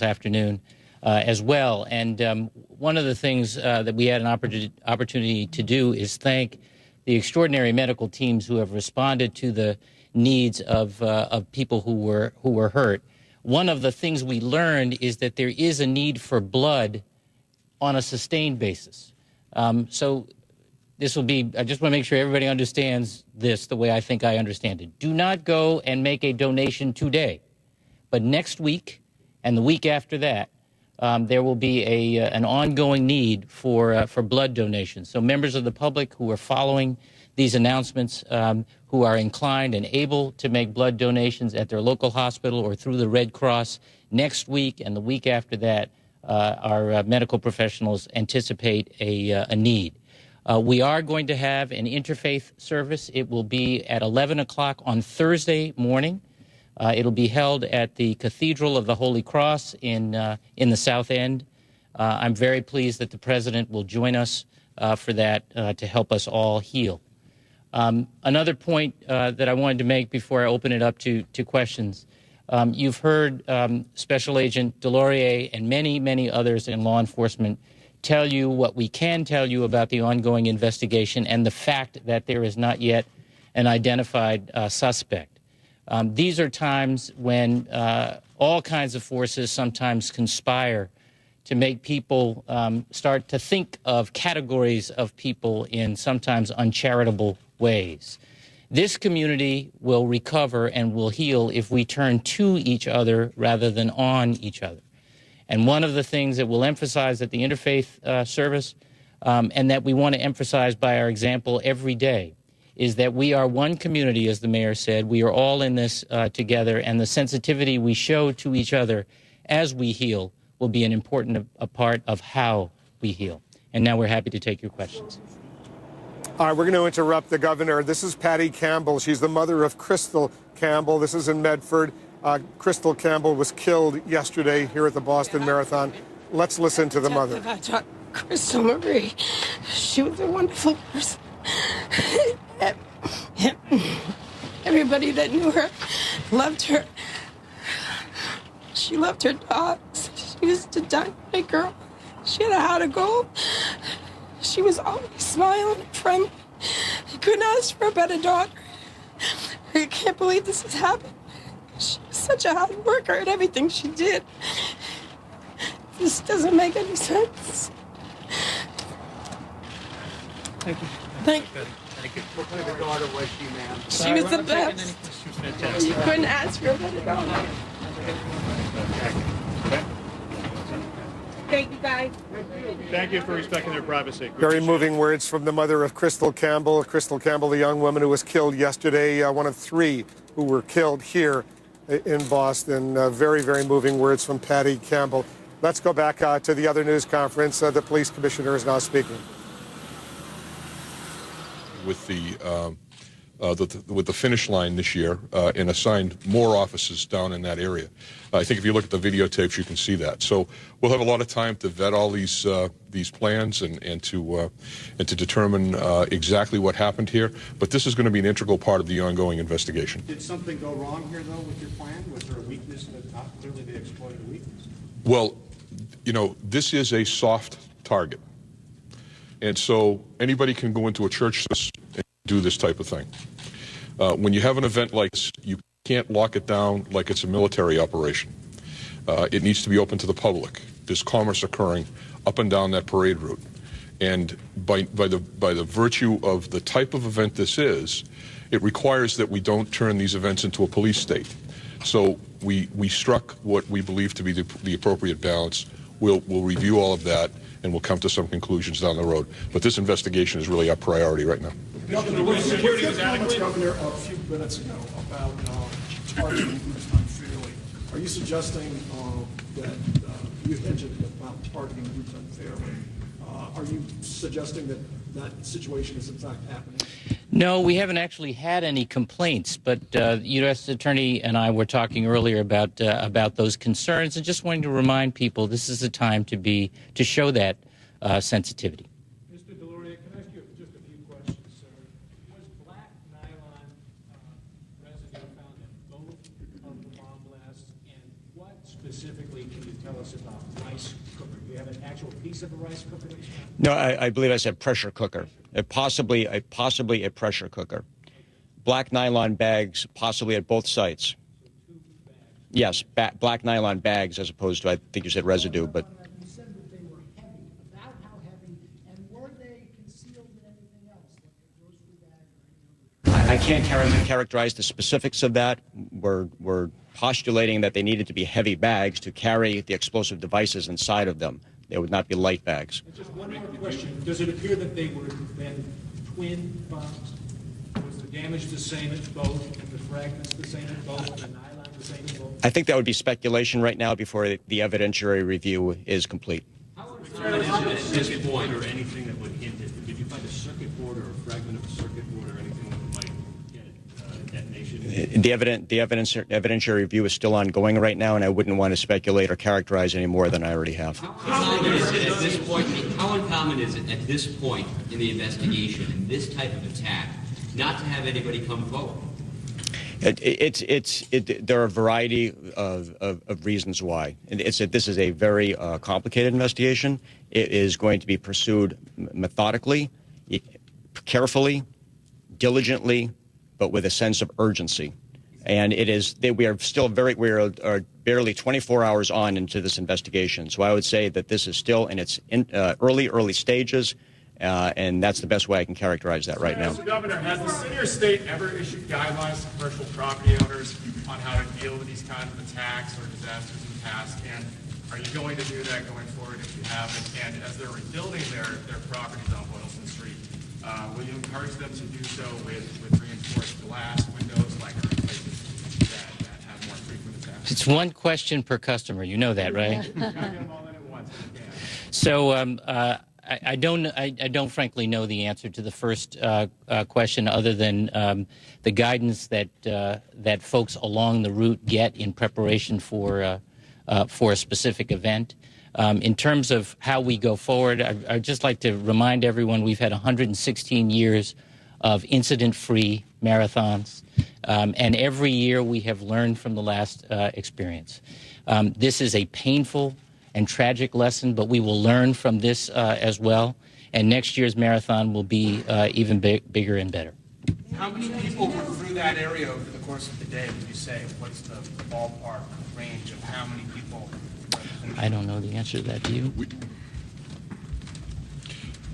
afternoon as well. And one of the things that we had an opportunity to do is thank the extraordinary medical teams who have responded to the needs of people who were hurt. One of the things we learned is that there is a need for blood on a sustained basis. So this will be, I just want to make sure everybody understands this the way I think I understand it. Do not go and make a donation today, but next week and the week after that, there will be an ongoing need for blood donations. So members of the public who are following these announcements, who are inclined and able to make blood donations at their local hospital or through the Red Cross, next week and the week after that, our medical professionals anticipate a need. We are going to have an interfaith service. It will be at 11 o'clock on Thursday morning. It'll be held at the Cathedral of the Holy Cross in the South End. I'm very pleased that the President will join us for that to help us all heal. Another point that I wanted to make before I open it up to questions. You've heard Special Agent DesLauriers and many, many others in law enforcement tell you what we can tell you about the ongoing investigation and the fact that there is not yet an identified suspect. These are times when all kinds of forces sometimes conspire to make people start to think of categories of people in sometimes uncharitable ways. This community will recover and will heal if we turn to each other rather than on each other. And one of the things that we'll emphasize at the Interfaith Service and that we want to emphasize by our example every day is that we are one community, as the mayor said. We are all in this together, and the sensitivity we show to each other as we heal will be an important part of how we heal. And now we're happy to take your questions. All right, we're going to interrupt the governor. This is Patty Campbell. She's the mother of Crystal Campbell. This is in Medford. Crystal Campbell was killed yesterday here at the Boston Marathon. Let's listen to the mother. About Crystal Marie. She was a wonderful person. Everybody that knew her loved her. She loved her dogs. She was a dynamite girl. She had a heart of gold. She was always smiling and friendly. You couldn't ask for a better daughter. I can't believe this has happened. She was such a hard worker at everything she did. This doesn't make any sense. Thank you. Thank you. What kind of a daughter was she, ma'am? She was the best. You couldn't ask for a better daughter. Thank you, guys. Thank you for respecting their privacy. Very moving words from the mother of Crystal Campbell. Crystal Campbell, the young woman who was killed yesterday, one of three who were killed here in Boston. Very, very moving words from Patty Campbell. Let's go back to the other news conference. The police commissioner is now speaking. With the finish line this year and assigned more offices down in that area. I think if you look at the videotapes, you can see that. So we'll have a lot of time to vet all these plans and to determine exactly what happened here. But this is going to be an integral part of the ongoing investigation. Did something go wrong here, though, with your plan? Was there a weakness in the top? Clearly, they exploited a weakness. Well, you know, this is a soft target. And so anybody can go into a church and do this type of thing. When you have an event like this, you can't lock it down like it's a military operation. It needs to be open to the public. There's commerce occurring up and down that parade route. And by the virtue of the type of event this is, it requires that we don't turn these events into a police state. So we struck what we believe to be the appropriate balance. We'll review all of that, and we'll come to some conclusions down the road. But this investigation is really our priority right now. Governor, security was adequate. Governor, a few minutes ago about targeting groups unfairly. Are you suggesting that you hinted about targeting groups unfairly? Are you suggesting that that situation is in fact happening? No, we haven't actually had any complaints, but the U.S. Attorney and I were talking earlier about those concerns, and just wanting to remind people this is a time to show that sensitivity. Mr. DesLauriers, can I ask you just a few questions, sir? Was black nylon residue found in both of the bomb blasts, and what specifically can you tell tell us about rice cooker? Do you have an actual piece of a rice cooker that you found? No, I believe I said pressure cooker. Possibly a pressure cooker. Black nylon bags, possibly at both sites. Yes, black nylon bags as opposed to, I think you said residue, but. You said that they were heavy. About how heavy, and were they concealed in anything else, like a grocery bag or any other? I can't characterize the specifics of that. We're postulating that they needed to be heavy bags to carry the explosive devices inside of them. They would not be light bags. And just one more question. Does it appear that they were then twin bombs? Was the damage the same at both, and the fragments the same at both, and the nylon the same at both? I think that would be speculation right now before the evidentiary review is complete. How at this point, or anything that would hint it? Did you find a circuit board or a fragment of a circuit board or anything that might get detonation? The evidentiary review is still ongoing right now, and I wouldn't want to speculate or characterize any more than I already have. How uncommon is it at this point? How uncommon is it at this point in the investigation, in this type of attack, not to have anybody come forward? There are a variety of reasons why. This is a very complicated investigation. It is going to be pursued methodically, carefully, diligently, but with a sense of urgency. And we are barely 24 hours on into this investigation. So I would say that this is still in its early stages. And that's the best way I can characterize that right now. Mr. Governor, has the city or state ever issued guidelines to commercial property owners on how to deal with these kinds of attacks or disasters in the past? And are you going to do that going forward if you haven't? And as they're rebuilding their properties on Boylston Street, will you encourage them to do so with reinforced glass windows like places that have more frequent attacks? It's one question per customer. You know that, right? Get them all in at once if you can. So I don't frankly know the answer to the first question, other than the guidance that folks along the route get in preparation for a specific event. In terms of how we go forward, I'd just like to remind everyone we've had 116 years of incident-free marathons, and every year we have learned from the last experience. This is a painful and tragic lesson, but we will learn from this as well, and next year's marathon will be even bigger and better. How many people were through that area over the course of the day, would you say? What's the ballpark range of how many people? I don't know the answer to that. Do you?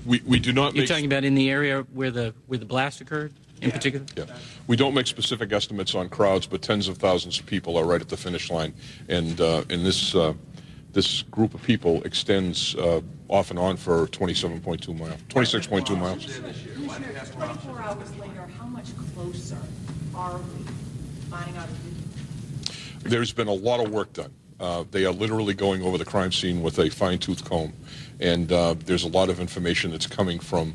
We do not. You're talking about in the area where the blast occurred, in particular? Yeah. We don't make specific estimates on crowds, but tens of thousands of people are right at the finish line, and in this group of people extends off and on for 26.2 miles. 24 hours later, how much closer are we finding out? There's been a lot of work done. They are literally going over the crime scene with a fine-tooth comb, and there's a lot of information that's coming from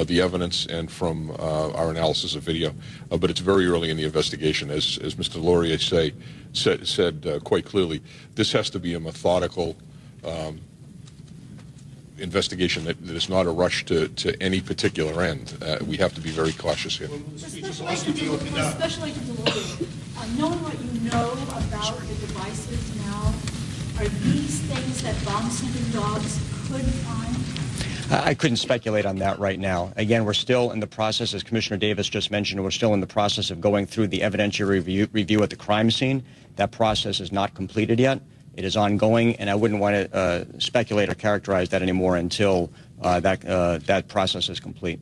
the evidence and from our analysis of video. But it's very early in the investigation, as Mr. DesLauriers said quite clearly. This has to be a methodical investigation that is not a rush to any particular end. We have to be very cautious here. Especially to DesLauriers, knowing what you know about the devices now, are these things that bomb-sniffing dogs could find? I couldn't speculate on that right now. Again, we're still in the process, as Commissioner Davis just mentioned, we're still in the process of going through the evidentiary review at the crime scene. That process is not completed yet. It is ongoing, and I wouldn't want to speculate or characterize that anymore until that process is complete.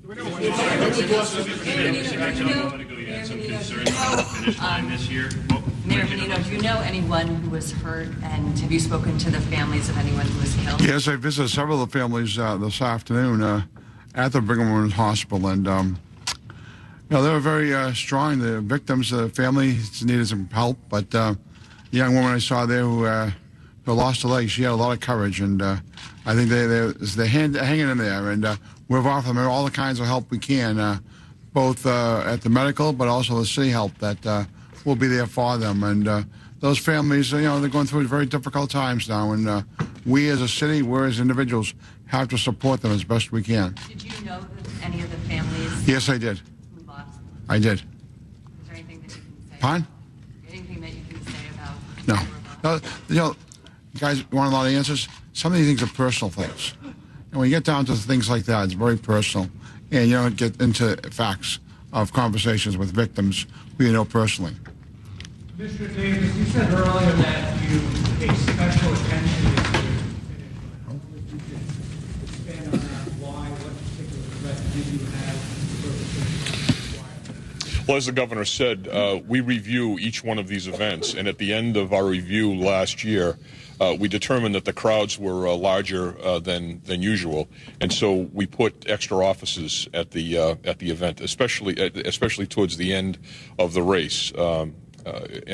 Mayor Menino, do you know anyone who was hurt, and have you spoken to the families of anyone who was killed? Yes, I visited several of the families this afternoon at the Brigham and Women's Hospital, and they were very strong. The victims, the family needed some help, but the young woman I saw there who lost a leg, she had a lot of courage, and I think they're hanging in there, and we've offered them all the kinds of help we can, both at the medical, but also the city help that we'll be there for them. And those families, they're going through very difficult times now, and we as a city, we as individuals, have to support them as best we can. Did you know any of the families? Yes, I did. Who lost? I did. Is there anything that you can say? Pardon? Anything that you can say about? No. You guys want a lot of answers? Some of these things are personal things. And when you get down to things like that, it's very personal. And you don't get into facts of conversations with victims who you know personally. Mr. Davis, you said earlier that you pay special attention to expand on that. Why? What particular threat did you have? Well, as the governor said, we review each one of these events, and at the end of our review last year, we determined that the crowds were larger than usual, and so we put extra officers at the event, especially towards the end of the race, and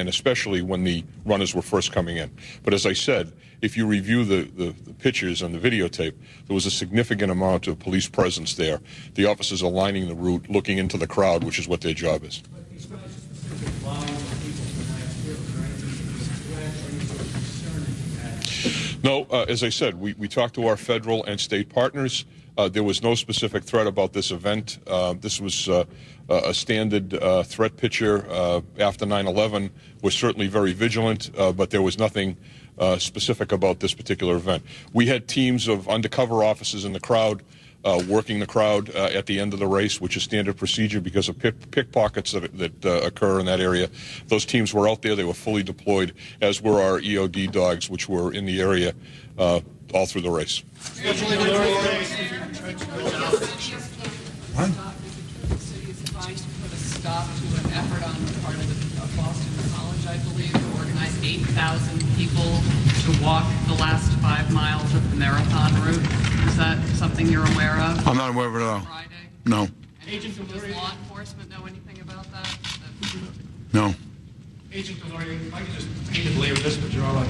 especially when the runners were first coming in. But as I said, if you review the pictures and the videotape, there was a significant amount of police presence there. The officers are lining the route, looking into the crowd, which is what their job is. No, as I said, we talked to our federal and state partners. There was no specific threat about this event. This was a standard threat picture after 9/11. We're certainly very vigilant, but there was nothing specific about this particular event. We had teams of undercover officers in the crowd, working the crowd at the end of the race, which is standard procedure because of pickpockets that occur in that area. Those teams were out there. They were fully deployed, as were our EOD dogs, which were in the area all through the race. What? Stop to an effort on the part of Boston College, I believe, to organize 8,000 people to walk the last 5 miles of the marathon route. Is that something you're aware of? I'm not aware of it at all. Friday? No. Does law enforcement know anything about that? No. Agent DesLauriers, if I could just hate to belabor this, but you're all like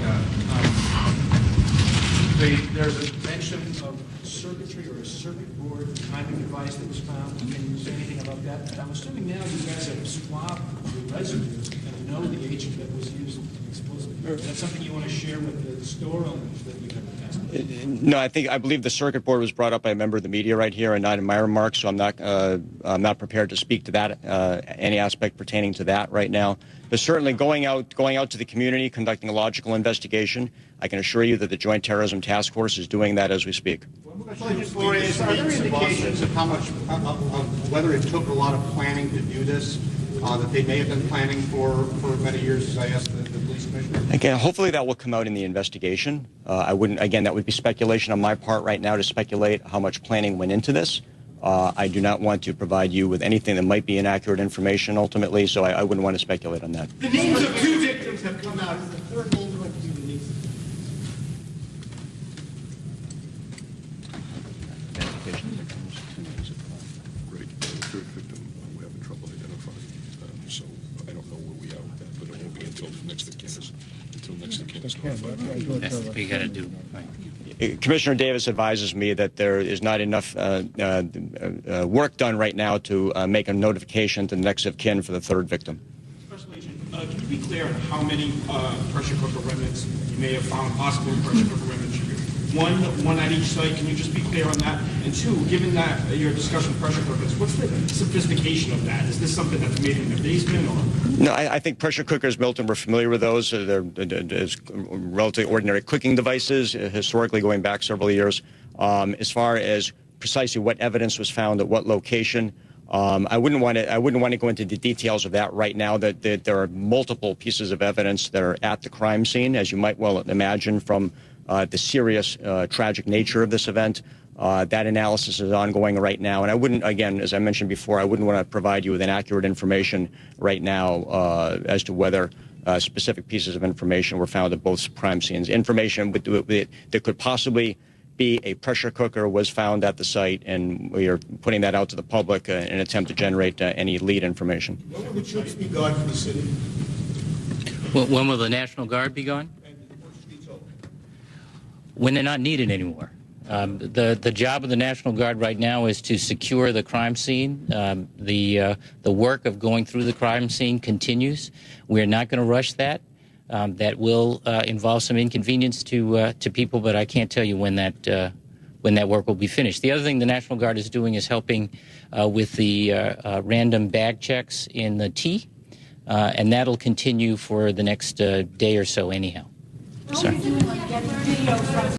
there's a mention of circuitry or a circuit board timing device that was found. Can you say anything about that? And I'm assuming now you guys have swabbed the residue and know the agent that was used explosively. Is that something you want to share with the store owners that you have tested? No, I believe the circuit board was brought up by a member of the media right here and not in my remarks, so I'm not prepared to speak to that, any aspect pertaining to that right now. But certainly going out to the community, conducting a logical investigation, I can assure you that the Joint Terrorism Task Force is doing that as we speak. Are there indications of how much, of whether it took a lot of planning to do this, that they may have been planning for many years, as I asked the police commissioner? Again, hopefully that will come out in the investigation. That would be speculation on my part right now to speculate how much planning went into this. I do not want to provide you with anything that might be inaccurate information ultimately, so I wouldn't want to speculate on that. The names of 2 victims have come out. Is the third name going to be released? Right, the third victim we're having trouble identifying, so I don't know where we are with that, but it won't be until next of kin is notified. That's what you got to do. Right. Commissioner Davis advises me that there is not enough work done right now to make a notification to the next of kin for the third victim. Special Agent, can you be clear on how many pressure cooker remnants you may have found, possible pressure cooker remnants? One at each site. Can you just be clear on that? And 2, given that your discussion of pressure cookers, what's the sophistication of that? Is this something that's made in the basement, or? No, I think pressure cookers, Milton, we're familiar with those. They're relatively ordinary cooking devices, historically going back several years. As far as precisely what evidence was found at what location, I wouldn't want to go into the details of that right now. That there are multiple pieces of evidence that are at the crime scene, as you might well imagine from the serious, tragic nature of this event. That analysis is ongoing right now, and I wouldn't, again, as I mentioned before, I wouldn't want to provide you with inaccurate information right now as to whether specific pieces of information were found at both crime scenes. Information that could possibly be a pressure cooker was found at the site, and we are putting that out to the public in an attempt to generate any lead information. When will the troops be gone from the city? When will the National Guard be gone? When they're not needed anymore. The job of the National Guard right now is to secure the crime scene. The work of going through the crime scene continues. We're not going to rush that. That will involve some inconvenience to people, but I can't tell you when that work will be finished. The other thing the National Guard is doing is helping with the random bag checks in the T, and that'll continue for the next day or so anyhow. What are you doing on getting video from